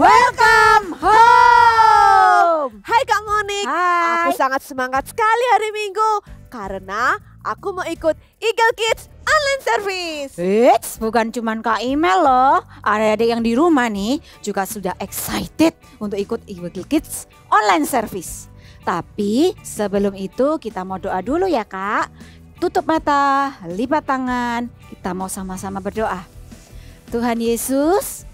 Welcome home. Hai Kak Monik, Hai. aku sangat semangat sekali hari Minggu karena aku mau ikut Eagle Kids Online Service. Eits, bukan cuman Kak Imel loh. Adik-adik yang di rumah nih juga sudah excited untuk ikut Eagle Kids Online Service. Tapi sebelum itu kita mau doa dulu ya Kak. Tutup mata, lipat tangan, kita mau sama-sama berdoa. Tuhan Yesus,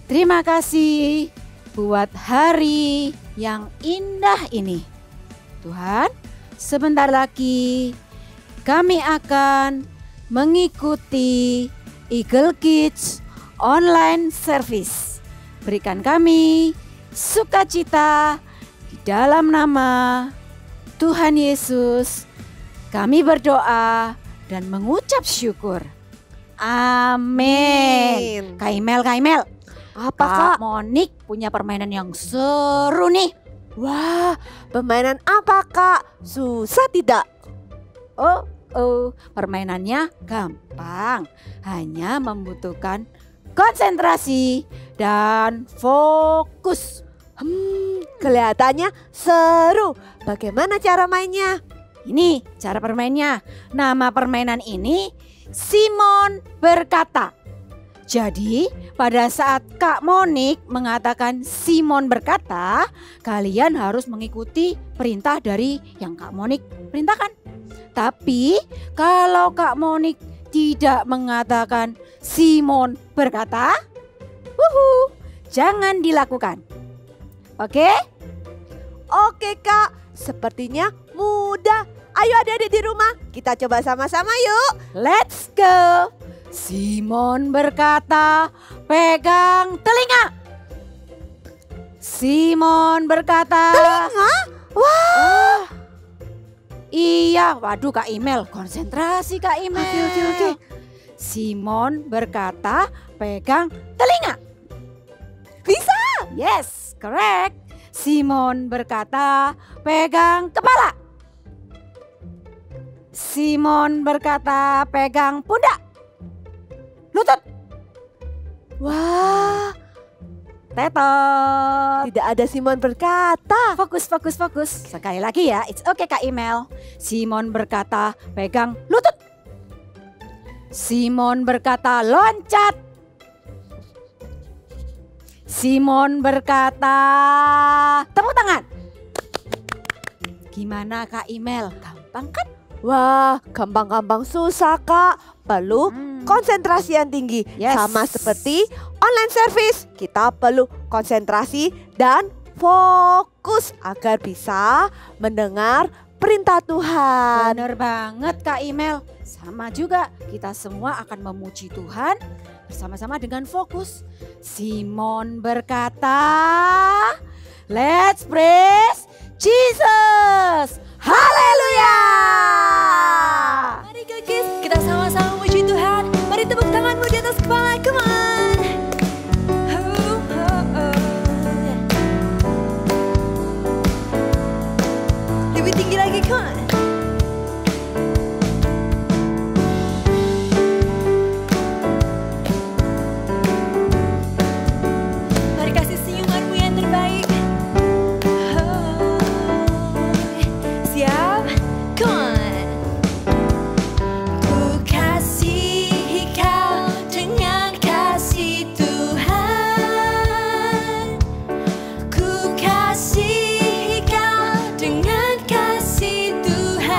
terima kasih buat hari yang indah ini. Tuhan, sebentar lagi kami akan mengikuti Eagle Kids Online Service. Berikan kami sukacita di dalam nama Tuhan Yesus. Kami berdoa dan mengucap syukur. Amin. Kak Imel. Apa Kak Kak? Monik punya permainan yang seru nih. Wah, permainan apa Kak? Susah tidak? Oh, permainannya gampang. Hanya membutuhkan konsentrasi dan fokus. Kelihatannya seru. Bagaimana cara mainnya? Ini cara permainnya. Nama permainan ini Simon berkata. Jadi pada saat Kak Monik mengatakan Simon berkata, kalian harus mengikuti perintah dari yang Kak Monik perintahkan. Tapi kalau Kak Monik tidak mengatakan Simon berkata, jangan dilakukan. Oke? Oke Kak, sepertinya mudah. Ayo adik-adik di rumah, kita coba sama-sama yuk. Let's go. Simon berkata, pegang telinga. Simon berkata, Telinga? Wah. Iya, waduh Kak Imel, konsentrasi Kak Imel. Oke. Simon berkata, pegang telinga. Bisa. Yes, correct. Simon berkata, pegang kepala. Simon berkata, pegang pundak. Lutut. Wah, Tetot. tidak ada Simon berkata. Fokus. Sekali lagi ya, it's okay Kak Imel. Simon berkata, pegang lutut. Simon berkata, loncat. Simon berkata, tepuk tangan. Gimana Kak Imel? Gampang kan? Wah, gampang-gampang susah Kak. Perlu konsentrasi yang tinggi. Yes. Sama seperti online service. Kita perlu konsentrasi dan fokus agar bisa mendengar perintah Tuhan. Bener banget Kak Imel. Sama juga, kita semua akan memuji Tuhan bersama-sama dengan fokus. Simon berkata, let's praise Jesus. Haleluya. Mari Kak Kids, kita sama-sama memuji Tuhan. Mari tepuk tanganmu di atas kepala, come on. Lebih tinggi lagi, come on. Mari kasih senyumanmu yang terbaik. Siap? Come on. Ku kasihi kau dengan kasih Tuhan. Ku kasihi kau dengan kasih Tuhan.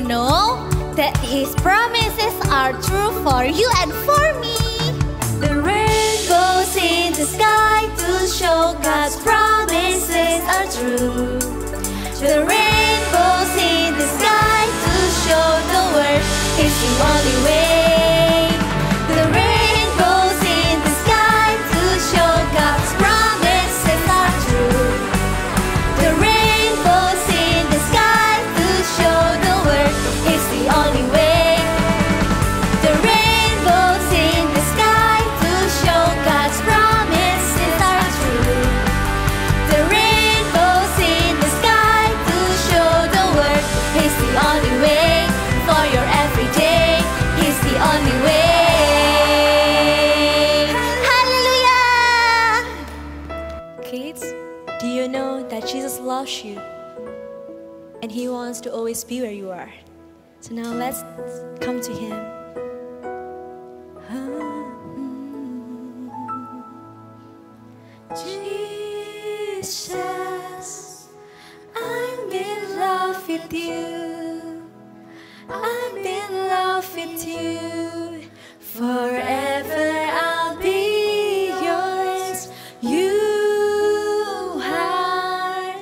know that His promises are true for you and for me? The rainbows in the sky to show God's promises are true. The rainbows in the sky to show the world is the only way. The rainbows in the sky to show God's promises are true. The rainbows in the sky to show the world is the only way. The rainbows in the sky to show God's promises are true. The rainbows in the sky to show the world is the only way. For your everyday, He's the only way. Hallelujah! Kids, do you know that Jesus loves you? And He wants to always be where you are. So now let's come to Him. Jesus, I'm in love with you. I'm in love with you. Forever I'll be yours. You are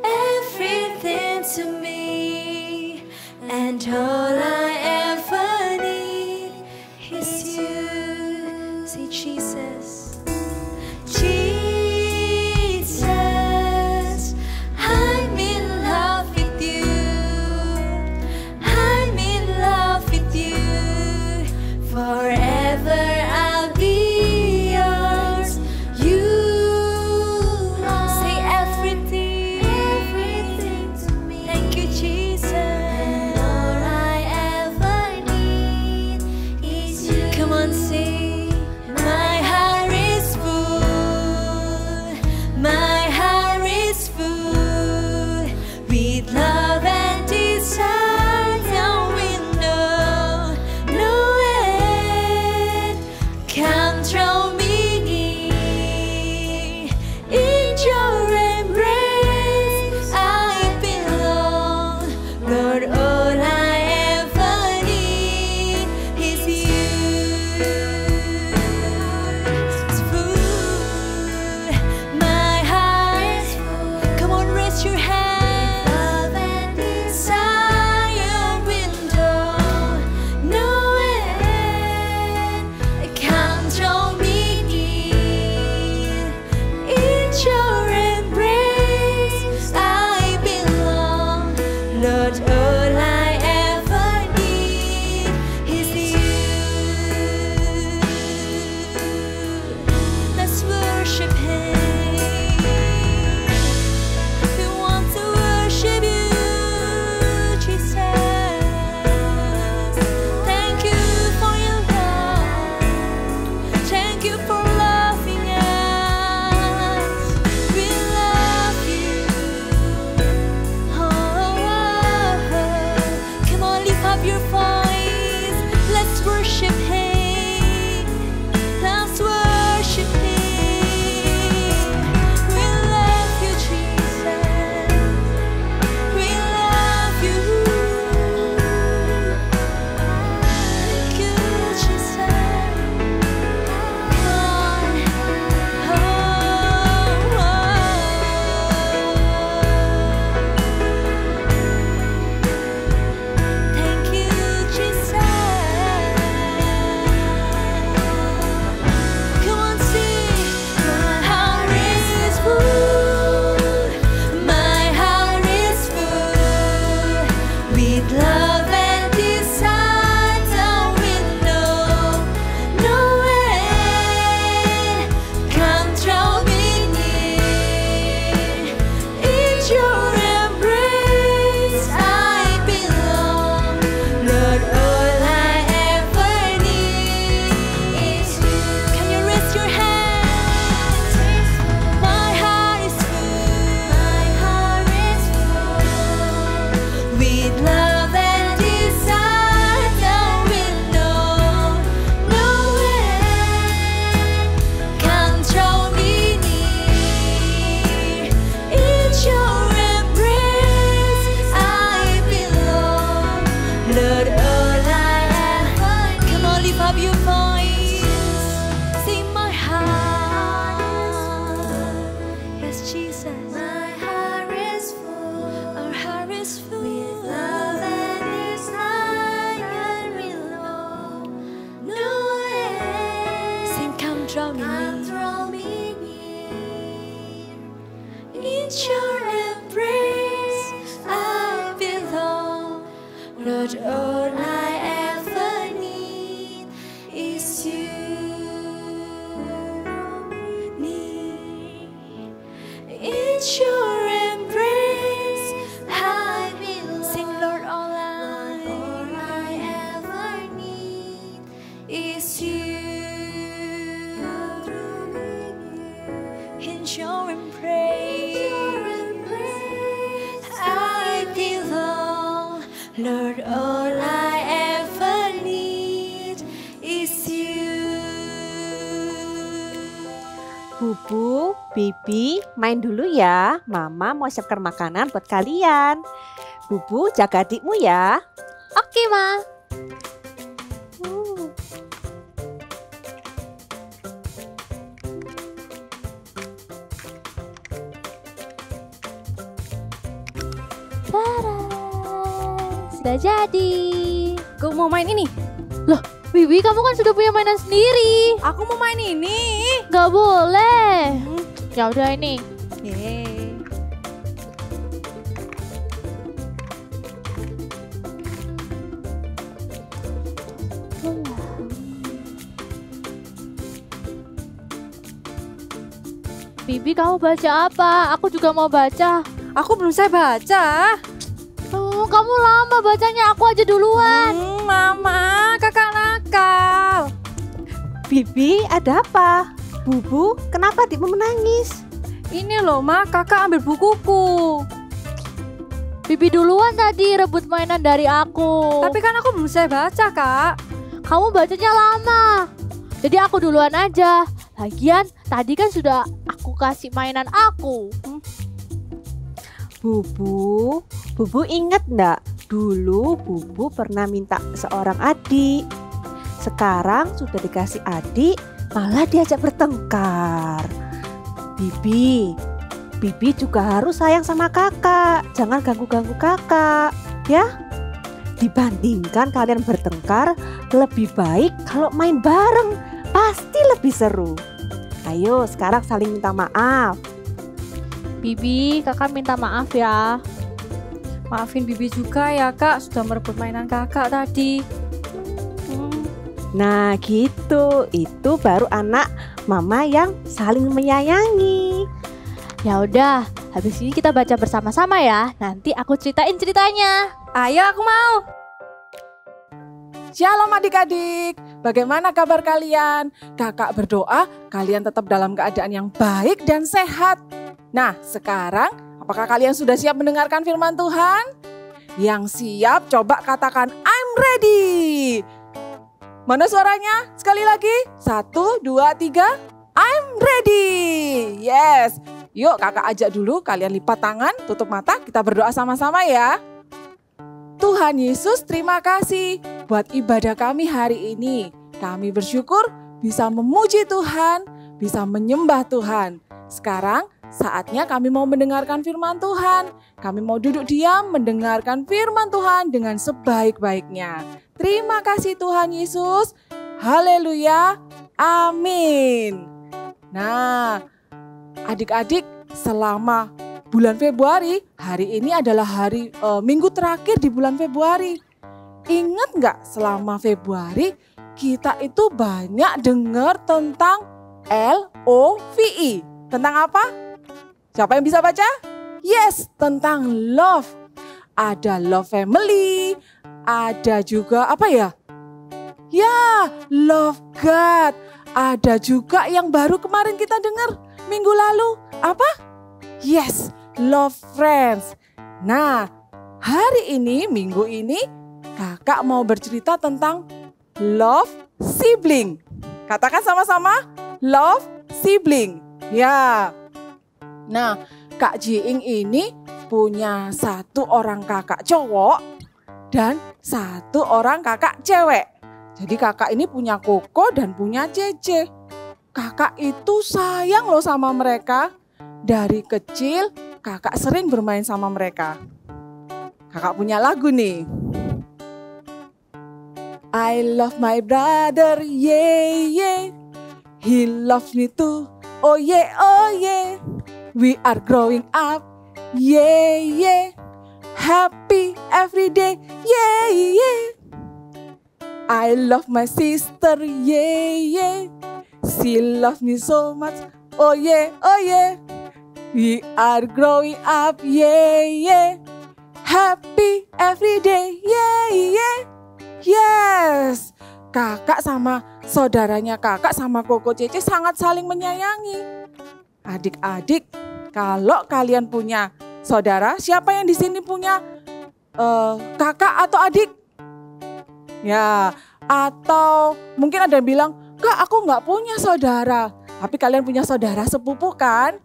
everything to me, and all I ever need is you. Say Jesus. Jesus, I'm in love with you. 'cause Jesus, my heart is full, our heart is full with love and desire below. No end. Sing, come draw me near. In your embrace I belong. Lord, all I ever need is you. In your embrace I belong. Sing, Lord, all I ever need is you. In your embrace I belong. Lord, all I ever need is you. Bubu, Bibi, main dulu ya. Mama mau siapkan makanan buat kalian. Bubu, jaga adikmu ya. Oke, Ma. Tada, sudah jadi. Gue mau main ini. Loh, Bibi, kamu kan sudah punya mainan sendiri. Aku mau main ini. Gak boleh. Ya udah ini. Yeay. Bibi, kamu baca apa? Aku juga mau baca. Aku belum saya baca. Kamu lama bacanya, aku aja duluan. Mama, kakak nakal. Bibi, ada apa? Bubu, kenapa adikmu menangis? Ini loh, Ma, kakak ambil bukuku. Bibi duluan tadi rebut mainan dari aku. Tapi kan aku belum saya baca, Kak. Kamu bacanya lama. Jadi aku duluan aja. Lagian tadi kan sudah aku kasih mainan aku. Bubu ingat ndak? Dulu Bubu pernah minta seorang adik. Sekarang sudah dikasih adik, malah diajak bertengkar. Bibi juga harus sayang sama kakak. Jangan ganggu-ganggu kakak, ya. Dibandingkan kalian bertengkar, lebih baik kalau main bareng. Pasti lebih seru. Ayo sekarang saling minta maaf. Bibi, kakak minta maaf ya. Maafin Bibi juga ya, Kak, sudah merebut mainan kakak tadi. Nah gitu, itu baru anak mama yang saling menyayangi. Ya udah, habis ini kita baca bersama-sama ya. Nanti aku ceritain ceritanya. Ayo, aku mau. Shalom adik-adik, bagaimana kabar kalian? Kakak berdoa kalian tetap dalam keadaan yang baik dan sehat. Nah sekarang apakah kalian sudah siap mendengarkan firman Tuhan? Yang siap coba katakan I'm ready. Mana suaranya? Sekali lagi, 1, 2, 3, I'm ready. Yes, yuk kakak ajak dulu kalian lipat tangan, tutup mata, kita berdoa sama-sama ya. Tuhan Yesus, terima kasih buat ibadah kami hari ini. Kami bersyukur bisa memuji Tuhan, bisa menyembah Tuhan. Sekarang saatnya kami mau mendengarkan firman Tuhan. Kami mau duduk diam mendengarkan firman Tuhan dengan sebaik-baiknya. Terima kasih Tuhan Yesus. Haleluya. Amin. Nah, adik-adik, selama bulan Februari, hari ini adalah hari minggu terakhir di bulan Februari. Ingat nggak selama Februari kita itu banyak dengar tentang LOVE. Tentang apa? Siapa yang bisa baca? Yes, tentang love. Ada love family, ada juga apa ya? Ya, love God. Ada juga yang baru kemarin kita dengar minggu lalu. Apa? Yes, love friends. Nah, hari ini, minggu ini, kakak mau bercerita tentang love sibling. Katakan sama-sama, love sibling. Ya. Nah, Kak Jiing ini punya satu orang kakak cowok dan satu orang kakak cewek. Jadi kakak ini punya Koko dan punya Cece. Kakak itu sayang loh sama mereka. dari kecil kakak sering bermain sama mereka. Kakak punya lagu nih. I love my brother, yeah, yeah. He loves me too, oh yeah, oh yeah. We are growing up, yeah, yeah. Happy every day, yeah, yeah. I love my sister, yeah, yeah. She loves me so much, oh yeah, oh yeah. We are growing up, yeah, yeah. Happy every day, yeah, yeah. Yes, kakak sama saudaranya kakak sama Koko Cece sangat saling menyayangi. Adik-adik, kalau kalian punya saudara, siapa yang di sini punya kakak atau adik? Ya, atau mungkin ada yang bilang, Kak, aku nggak punya saudara. Tapi kalian punya saudara sepupu kan?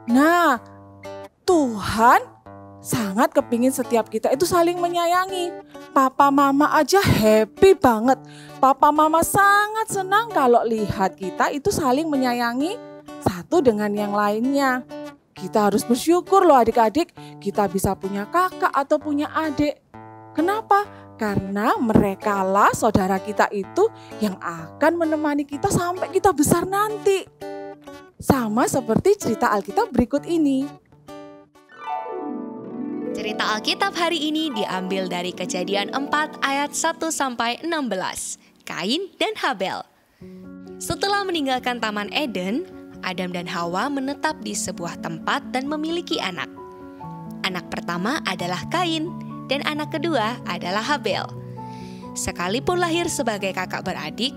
Nah, Tuhan sangat kepingin setiap kita itu saling menyayangi. Papa mama aja happy banget. Papa mama sangat senang kalau lihat kita itu saling menyayangi satu dengan yang lainnya. Kita harus bersyukur loh adik-adik, kita bisa punya kakak atau punya adik. Kenapa? Karena merekalah saudara kita itu yang akan menemani kita sampai kita besar nanti. Sama seperti cerita Alkitab berikut ini. Cerita Alkitab hari ini diambil dari Kejadian 4 ayat 1-16, Kain dan Habel. Setelah meninggalkan Taman Eden, Adam dan Hawa menetap di sebuah tempat dan memiliki anak. Anak pertama adalah Kain dan anak kedua adalah Habel. Sekalipun lahir sebagai kakak beradik,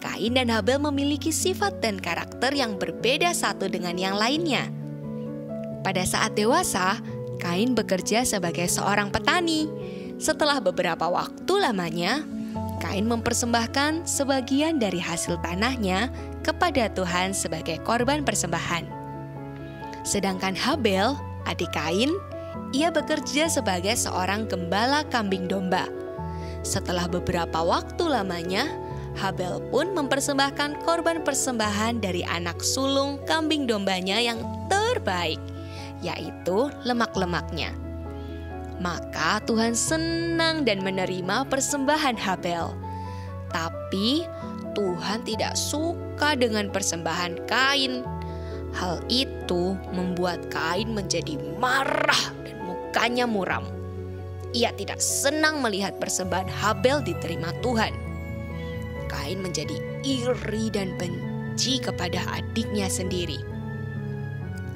Kain dan Habel memiliki sifat dan karakter yang berbeda satu dengan yang lainnya. Pada saat dewasa, Kain bekerja sebagai seorang petani. Setelah beberapa waktu lamanya, Kain mempersembahkan sebagian dari hasil tanahnya kepada Tuhan sebagai korban persembahan. Sedangkan Habel, adik Kain, ia bekerja sebagai seorang gembala kambing domba. Setelah beberapa waktu lamanya, Habel pun mempersembahkan korban persembahan dari anak sulung kambing dombanya yang terbaik, yaitu lemak-lemaknya. Maka Tuhan senang dan menerima persembahan Habel. Tapi Tuhan tidak suka dengan persembahan Kain. Hal itu membuat Kain menjadi marah dan mukanya muram. Ia tidak senang melihat persembahan Habel diterima Tuhan. Kain menjadi iri dan benci kepada adiknya sendiri.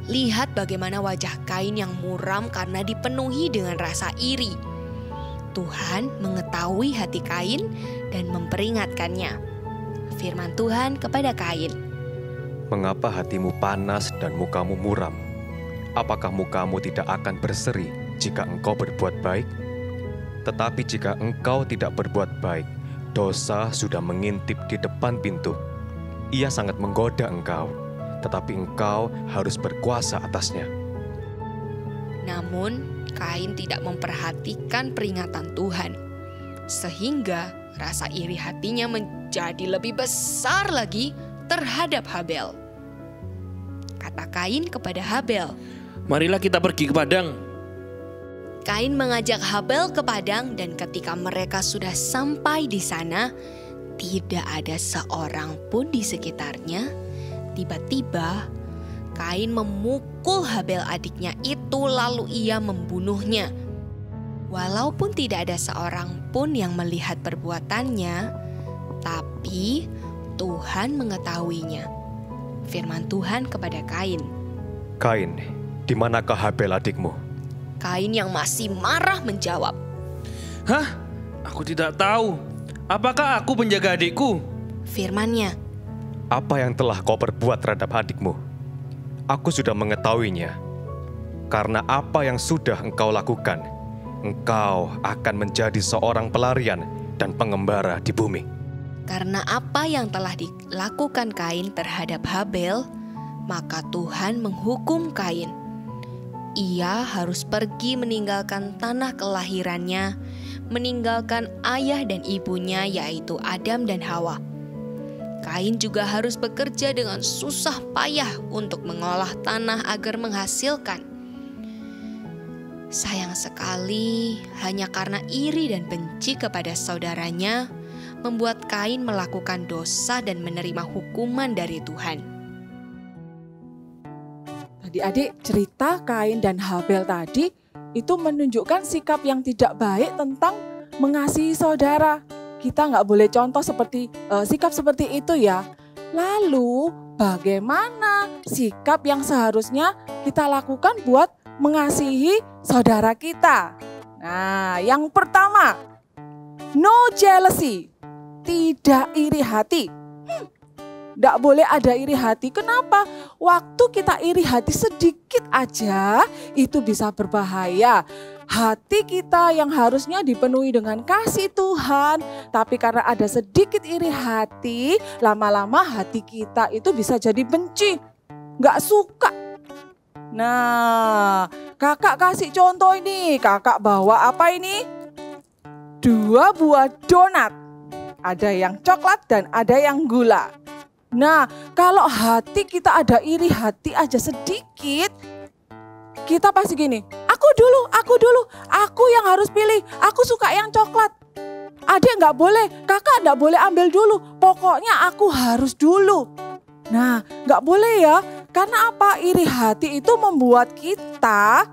Lihat bagaimana wajah Kain yang muram karena dipenuhi dengan rasa iri. Tuhan mengetahui hati Kain dan memperingatkannya. Firman Tuhan kepada Kain, "Mengapa hatimu panas dan mukamu muram? Apakah mukamu tidak akan berseri jika engkau berbuat baik? Tetapi jika engkau tidak berbuat baik, dosa sudah mengintip di depan pintu. Ia sangat menggoda engkau, tetapi engkau harus berkuasa atasnya." Namun Kain tidak memperhatikan peringatan Tuhan, sehingga rasa iri hatinya menjadi lebih besar lagi terhadap Habel. Kata Kain kepada Habel, "Marilah kita pergi ke padang." Kain mengajak Habel ke padang, dan ketika mereka sudah sampai di sana, tidak ada seorang pun di sekitarnya. Tiba-tiba Kain memukul Habel adiknya itu, lalu ia membunuhnya. Walaupun tidak ada seorang pun yang melihat perbuatannya, tapi Tuhan mengetahuinya. Firman Tuhan kepada Kain, "Kain, di manakah Habel adikmu?" Kain yang masih marah menjawab, "Hah? Aku tidak tahu. Apakah aku penjaga adikku?" Firman-Nya, "Apa yang telah kau perbuat terhadap adikmu? Aku sudah mengetahuinya. Karena apa yang sudah engkau lakukan, engkau akan menjadi seorang pelarian dan pengembara di bumi." Karena apa yang telah dilakukan Kain terhadap Habel, maka Tuhan menghukum Kain. Ia harus pergi meninggalkan tanah kelahirannya, meninggalkan ayah dan ibunya yaitu Adam dan Hawa. Kain juga harus bekerja dengan susah payah untuk mengolah tanah agar menghasilkan. Sayang sekali, hanya karena iri dan benci kepada saudaranya, membuat Kain melakukan dosa dan menerima hukuman dari Tuhan. Adik-adik, cerita Kain dan Habel tadi itu menunjukkan sikap yang tidak baik tentang mengasihi saudara. Kita nggak boleh contoh sikap seperti itu ya. Lalu bagaimana sikap yang seharusnya kita lakukan buat mengasihi saudara kita? Nah, yang pertama, no jealousy, tidak iri hati. Nggak boleh ada iri hati. Kenapa? Waktu kita iri hati sedikit aja, itu bisa berbahaya. Hati kita yang harusnya dipenuhi dengan kasih Tuhan, tapi karena ada sedikit iri hati, lama-lama hati kita itu bisa jadi benci, nggak suka. Nah, kakak kasih contoh ini. Kakak bawa apa ini? 2 buah donat. Ada yang coklat dan ada yang gula. Nah, kalau hati kita ada iri hati aja sedikit, kita pasti gini, aku dulu, aku yang harus pilih, aku suka yang coklat. Adik nggak boleh, kakak nggak boleh ambil dulu, pokoknya aku harus dulu. Nah, nggak boleh ya, karena apa? Iri hati itu membuat kita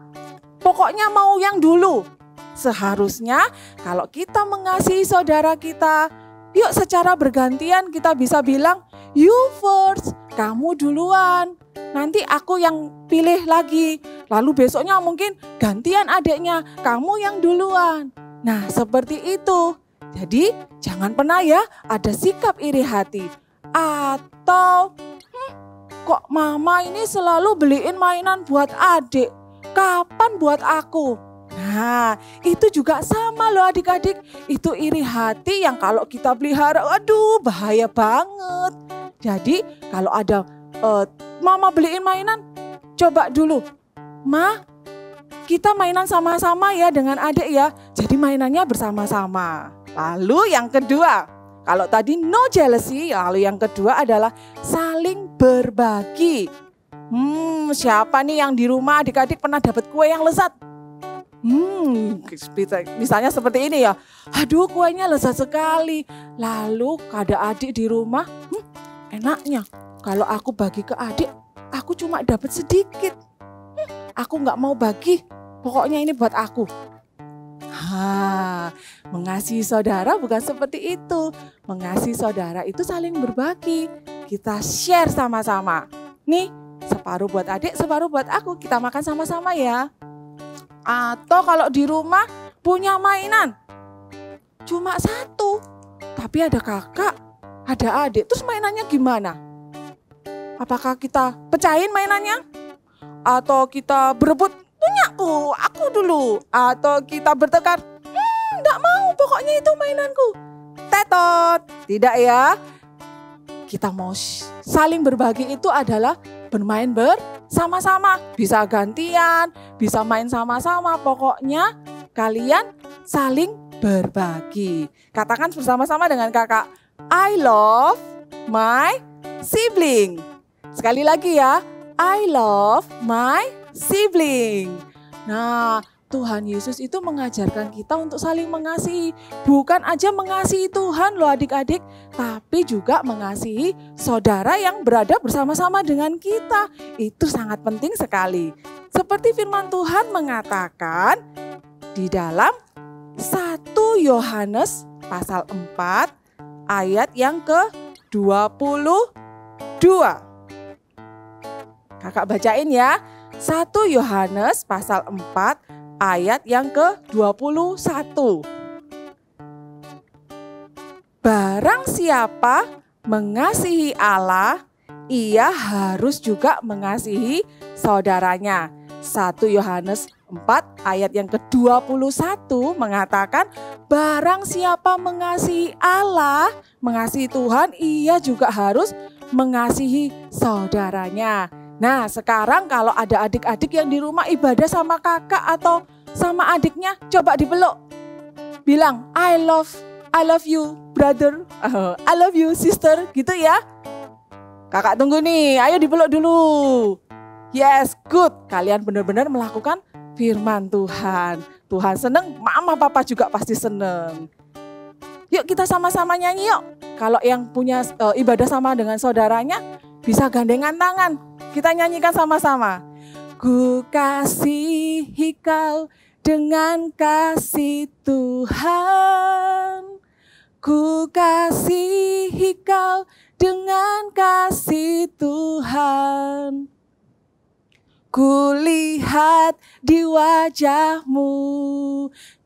pokoknya mau yang dulu. Seharusnya kalau kita mengasihi saudara kita, yuk secara bergantian kita bisa bilang, you first, kamu duluan. Nanti aku yang pilih lagi. Lalu besoknya mungkin gantian adiknya, kamu yang duluan. Nah, seperti itu. Jadi jangan pernah ya ada sikap iri hati. Atau kok mama ini selalu beliin mainan buat adik, kapan buat aku? Nah, itu juga sama loh adik-adik. Itu iri hati yang kalau kita pelihara, aduh bahaya banget. Jadi kalau ada mama beliin mainan, coba dulu. Ma, kita mainan sama-sama ya dengan adik ya. Jadi mainannya bersama-sama. Lalu yang kedua, kalau tadi no jealousy, lalu yang kedua adalah saling berbagi. Siapa nih yang di rumah adik-adik pernah dapat kue yang lezat? Misalnya seperti ini ya. Aduh, kuenya lezat sekali. Lalu ada adik di rumah, enaknya kalau aku bagi ke adik, aku cuma dapat sedikit. Aku nggak mau bagi, pokoknya ini buat aku. Mengasihi saudara bukan seperti itu. Mengasihi saudara itu saling berbagi. Kita share sama-sama. Nih, separuh buat adik, separuh buat aku. Kita makan sama-sama ya. Atau kalau di rumah punya mainan, cuma 1. Tapi ada kakak, ada adik, terus mainannya gimana? Apakah kita pecahin mainannya? Atau kita berebut, punyaku, aku dulu. Atau kita bertengkar, enggak mau, pokoknya itu mainanku. Tetot, tidak ya. Kita mau saling berbagi itu adalah bermain bersama-sama. Bisa gantian, bisa main sama-sama. Pokoknya kalian saling berbagi. Katakan bersama-sama dengan kakak, I love my sibling. Sekali lagi ya, I love my sibling. Nah, Tuhan Yesus itu mengajarkan kita untuk saling mengasihi. Bukan aja mengasihi Tuhan loh adik-adik, tapi juga mengasihi saudara yang berada bersama-sama dengan kita. Itu sangat penting sekali. Seperti firman Tuhan mengatakan di dalam 1 Yohanes pasal 4 ayat yang ke-22. Kakak bacain ya, 1 Yohanes pasal 4 ayat yang ke-21. Barang siapa mengasihi Allah, ia harus juga mengasihi saudaranya. 1 Yohanes 4 ayat yang ke-21 mengatakan, barang siapa mengasihi Allah, mengasihi Tuhan, ia juga harus mengasihi saudaranya. Nah, sekarang kalau ada adik-adik yang di rumah ibadah sama kakak atau sama adiknya, coba dipeluk. Bilang, I love you. brother, I love you sister, gitu ya. Kakak tunggu nih, ayo dipeluk dulu. Yes, good. Kalian benar-benar melakukan firman Tuhan. Tuhan seneng, mama papa juga pasti seneng. Yuk kita sama-sama nyanyi yuk. Kalau yang punya ibadah sama dengan saudaranya, bisa gandengan tangan. Kita nyanyikan sama-sama. Ku kasihi kau dengan kasih Tuhan. Ku kasihi kau dengan kasih Tuhan. Kulihat di wajahmu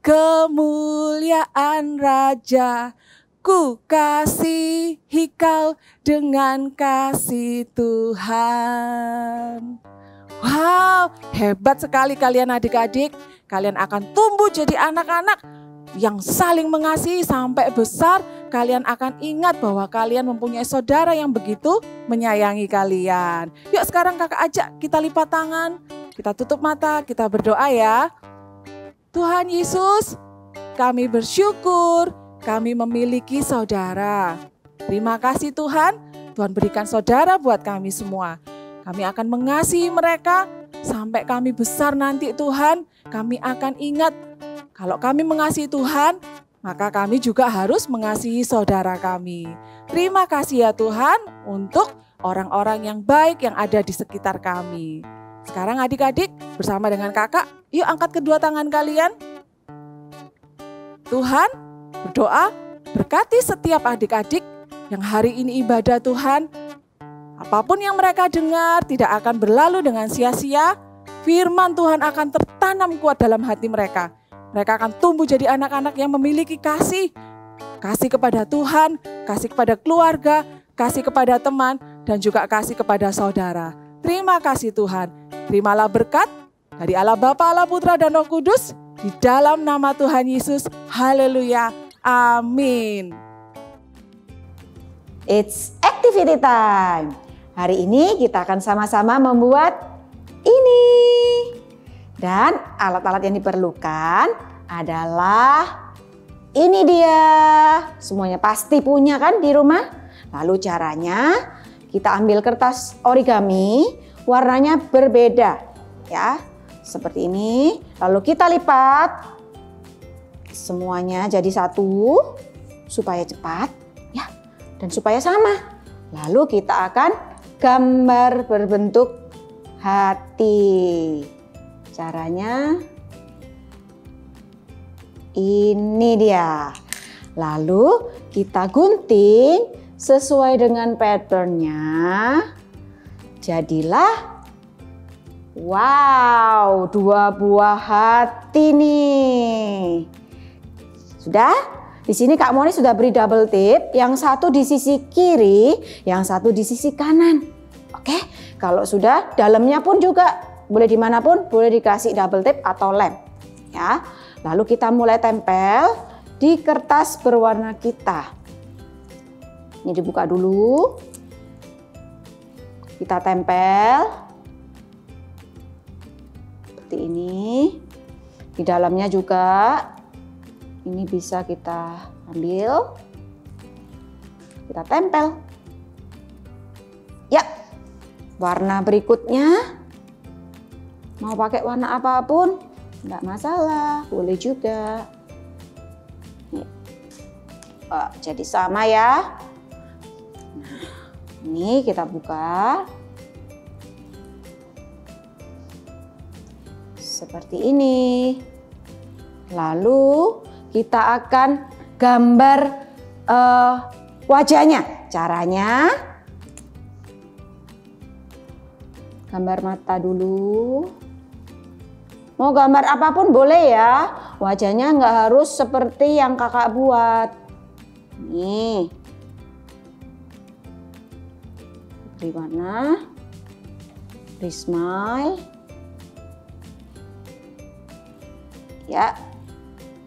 kemuliaan Raja. Ku kasihi kau dengan kasih Tuhan. Wow, hebat sekali kalian adik-adik. Kalian akan tumbuh jadi anak-anak yang saling mengasihi sampai besar. Kalian akan ingat bahwa kalian mempunyai saudara yang begitu menyayangi kalian. Yuk sekarang kakak ajak kita lipat tangan, kita tutup mata, kita berdoa ya. Tuhan Yesus, kami bersyukur kami memiliki saudara. Terima kasih Tuhan, Tuhan berikan saudara buat kami semua. Kami akan mengasihi mereka sampai kami besar nanti Tuhan. Kami akan ingat kalau kami mengasihi Tuhan, maka kami juga harus mengasihi saudara kami. Terima kasih ya Tuhan untuk orang-orang yang baik yang ada di sekitar kami. Sekarang adik-adik bersama dengan kakak, yuk angkat kedua tangan kalian. Tuhan, berdoa berkati setiap adik-adik yang hari ini ibadah Tuhan. Apapun yang mereka dengar tidak akan berlalu dengan sia-sia. Firman Tuhan akan tertanam kuat dalam hati mereka. Mereka akan tumbuh jadi anak-anak yang memiliki kasih. Kasih kepada Tuhan, kasih kepada keluarga, kasih kepada teman, dan juga kasih kepada saudara. Terima kasih Tuhan. Terimalah berkat dari Allah Bapa, Allah Putra, dan Roh Kudus. Di dalam nama Tuhan Yesus. Haleluya. Amin. It's activity time. Hari ini kita akan sama-sama membuat ini. Dan alat-alat yang diperlukan adalah ini dia. Semuanya pasti punya kan di rumah? Lalu caranya kita ambil kertas origami, warnanya berbeda ya. Seperti ini. Lalu kita lipat semuanya jadi satu supaya cepat ya dan supaya sama. Lalu kita akan gambar berbentuk hati. Caranya ini dia. Lalu kita gunting sesuai dengan patternnya. Jadilah wow, 2 buah hati nih. Sudah? Di sini Kak Moni sudah beri double tip. Yang satu di sisi kiri, yang satu di sisi kanan. Oke, kalau sudah dalamnya pun juga boleh dimanapun, boleh dikasih double tip atau lem. Ya, lalu kita mulai tempel di kertas berwarna kita. Ini dibuka dulu. Kita tempel seperti ini. Di dalamnya juga ini bisa kita ambil. Kita tempel. Ya, warna berikutnya. Mau pakai warna apapun, enggak masalah, boleh juga. Nih. Oh, jadi sama ya. Nah, ini kita buka. Seperti ini. Lalu kita akan gambar wajahnya. Caranya, gambar mata dulu. Mau gambar apapun boleh ya. Wajahnya nggak harus seperti yang kakak buat. Nih. Beri warna. Beri smile. Ya.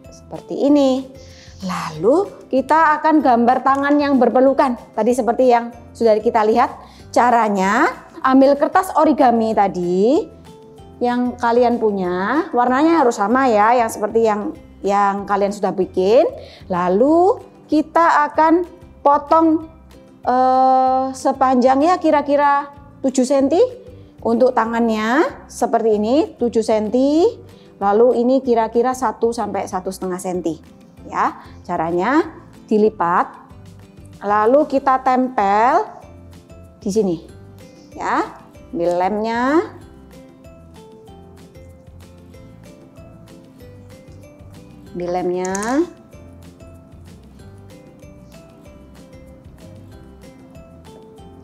Seperti ini. Lalu kita akan gambar tangan yang berpelukan. Tadi seperti yang sudah kita lihat. Caranya, ambil kertas origami tadi yang kalian punya, warnanya harus sama ya, yang seperti yang kalian sudah bikin. Lalu kita akan potong sepanjangnya kira-kira 7 cm. Untuk tangannya seperti ini 7 cm. Lalu ini kira-kira 1 sampai 1,5 cm. Ya, caranya dilipat. Lalu kita tempel di sini. Ya, ambil lemnya. Ambil lemnya.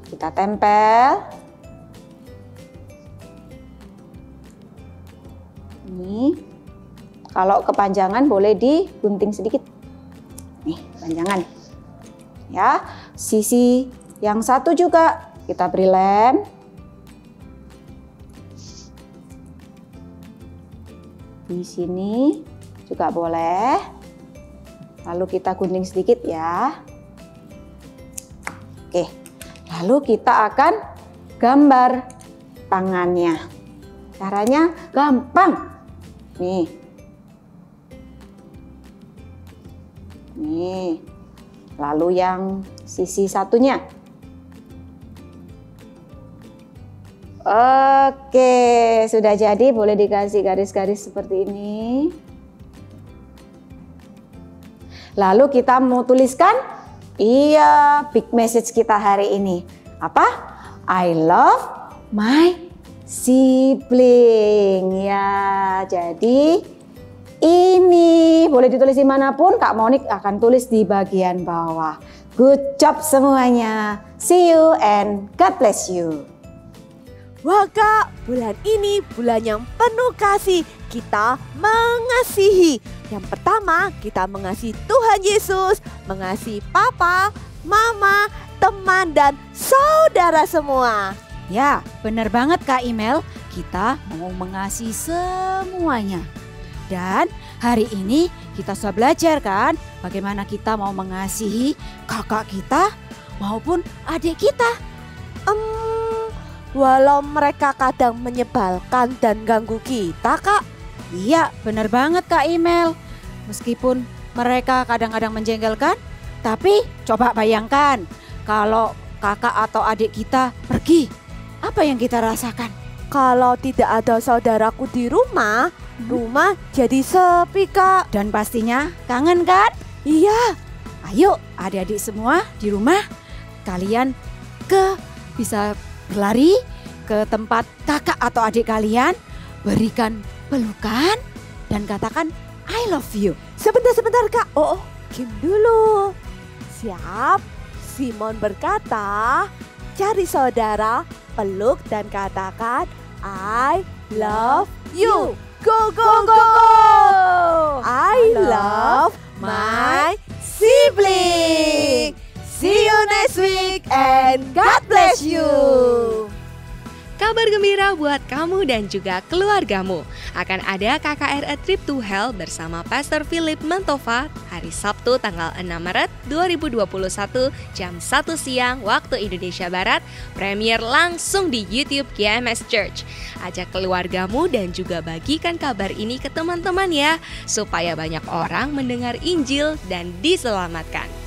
Kita tempel. Ini. Kalau kepanjangan boleh digunting sedikit. Nih, panjangan. Ya, sisi yang satu juga kita beri lem. Di sini juga boleh. Lalu kita gunting sedikit ya. Oke. Lalu kita akan gambar tangannya. Caranya gampang. Nih. Nih. Lalu yang sisi satunya. Oke, sudah jadi, boleh dikasih garis-garis seperti ini. Lalu kita mau tuliskan, iya, big message kita hari ini. Apa? I love my sibling. Ya, jadi ini boleh ditulis dimanapun, Kak Monik akan tulis di bagian bawah. Good job semuanya. See you and God bless you. Wah Kak, bulan ini bulan yang penuh kasih. Kita mengasihi. Yang pertama, kita mengasihi Tuhan Yesus, mengasihi Papa, Mama, teman, dan saudara semua. Ya, benar banget Kak Imel. Kita mau mengasihi semuanya. Dan hari ini kita sudah belajar kan bagaimana kita mau mengasihi kakak kita maupun adik kita. Walau mereka kadang menyebalkan dan ganggu kita, Kak. Iya, benar banget Kak Imel. Meskipun mereka kadang-kadang menjengkelkan, tapi coba bayangkan kalau kakak atau adik kita pergi, apa yang kita rasakan? Kalau tidak ada saudaraku di rumah, rumah jadi sepi, Kak. Dan pastinya kangen kan? Iya. Ayo adik-adik semua di rumah, kalian bisa berlari ke tempat kakak atau adik kalian, berikan pelukan dan katakan I love you. Sebentar Kak. Oh, game dulu. Siap. Simon berkata, cari saudara, peluk dan katakan I love you. Go, go, go, go. I love my sibling. See you next week and God bless you. Kabar gembira buat kamu dan juga keluargamu. Akan ada KKR A Trip to Hell bersama Pastor Philip Mantova hari Sabtu tanggal 6 Maret 2021 jam 1 siang waktu Indonesia Barat. Premier langsung di YouTube GMS Church. Ajak keluargamu dan juga bagikan kabar ini ke teman-teman ya, supaya banyak orang mendengar Injil dan diselamatkan.